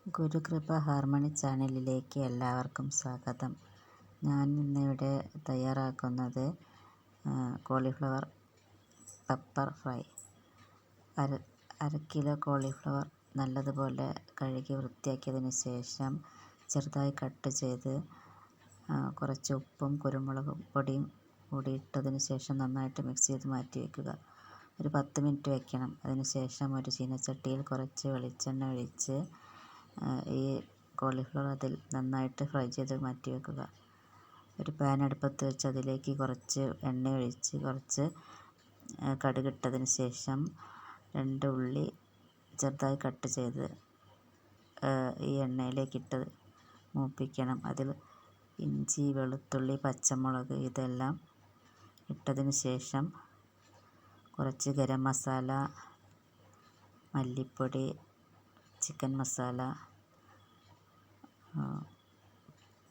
Gurukripa harmony ചാനലിലേക്ക് എല്ലാവർക്കും സ്വാഗതം. ഞാൻ ഇന്നിവിടെ തയ്യാറാക്കുന്നത് കോളിഫ്ലവർ പെപ്പർ ഫ്രൈ. അര കിലോ കോളിഫ്ലവർ നല്ലതുപോലെ കഴുകി വൃത്തിയാക്കിയതിന് ശേഷം ചെറുതായി കട്ട് ചെയ്ത് കുറച്ച് ഉപ്പും കുരുമുളക് പൊടിയും കൂടി ഇട്ടതിന് ശേഷം നന്നായിട്ട് മിക്സ് ചെയ്ത് മാറ്റി വയ്ക്കുക. ഒരു 10 മിനിറ്റ് വയ്ക്കണം. അതിന് ശേഷം ഒരു ചീനച്ചട്ടിയിൽ കുറച്ച് വെളിച്ചെണ്ണ ഒഴിച്ച് ഈ കോളിഫ്ലവർ അതിൽ നന്നായിട്ട് ഫ്രൈ ചെയ്ത് മാറ്റി വെക്കുക. ഒരു പാൻ അടുപ്പത്ത് വെച്ച് അതിലേക്ക് കുറച്ച് എണ്ണ ഒഴിച്ച് കുറച്ച് കടുകിട്ടതിന് ശേഷം 2 ഉള്ളി ചെറുതായി കട്ട് ചെയ്ത് ഈ എണ്ണയിലേക്കിട്ട് മൂപ്പിക്കണം. അതിൽ ഇഞ്ചി, വെളുത്തുള്ളി, പച്ചമുളക് ഇതെല്ലാം ഇട്ടതിന് ശേഷം കുറച്ച് ഗരം മസാല, മല്ലിപ്പൊടി, ചിക്കൻ മസാല,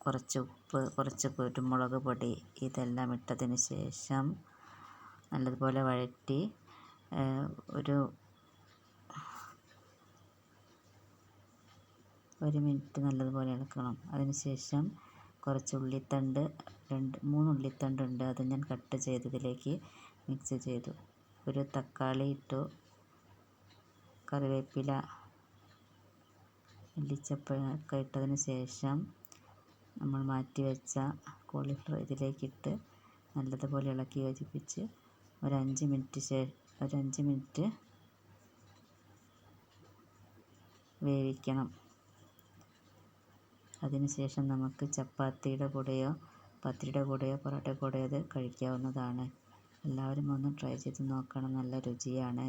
കുറച്ച് ഉപ്പ്, കുറച്ച് കുരുമുളക് പൊടി ഇതെല്ലാം ഇട്ടതിന് ശേഷം നല്ലതുപോലെ വഴറ്റി ഒരു മിനിറ്റ് നല്ലതുപോലെ ഇളക്കണം. അതിന് ശേഷം കുറച്ച് ഉള്ളിത്തണ്ട്, 3 ഉള്ളിത്തണ്ടുണ്ട്, അത് ഞാൻ കട്ട് ചെയ്ത് ഇതിലേക്ക് മിക്സ് ചെയ്തു. ഒരു തക്കാളി ഇട്ടു. കറിവേപ്പില, മല്ലിച്ചപ്പൊക്കെ ഇട്ടതിന് ശേഷം നമ്മൾ മാറ്റി വെച്ച കോളിഫ്ലവർ ഇതിലേക്കിട്ട് നല്ലതുപോലെ ഇളക്കി യോജിപ്പിച്ച് ഒരു 5 മിനിറ്റ് വേവിക്കണം. അതിന് ശേഷം നമുക്ക് ചപ്പാത്തിയുടെ കൂടെയോ പത്തിരിയുടെ കൂടെയോ പൊറോട്ടയുടെ കൂടെയോ ഇത് കഴിക്കാവുന്നതാണ്. എല്ലാവരും ഒന്ന് ട്രൈ ചെയ്ത് നോക്കണം. നല്ല രുചിയാണ്.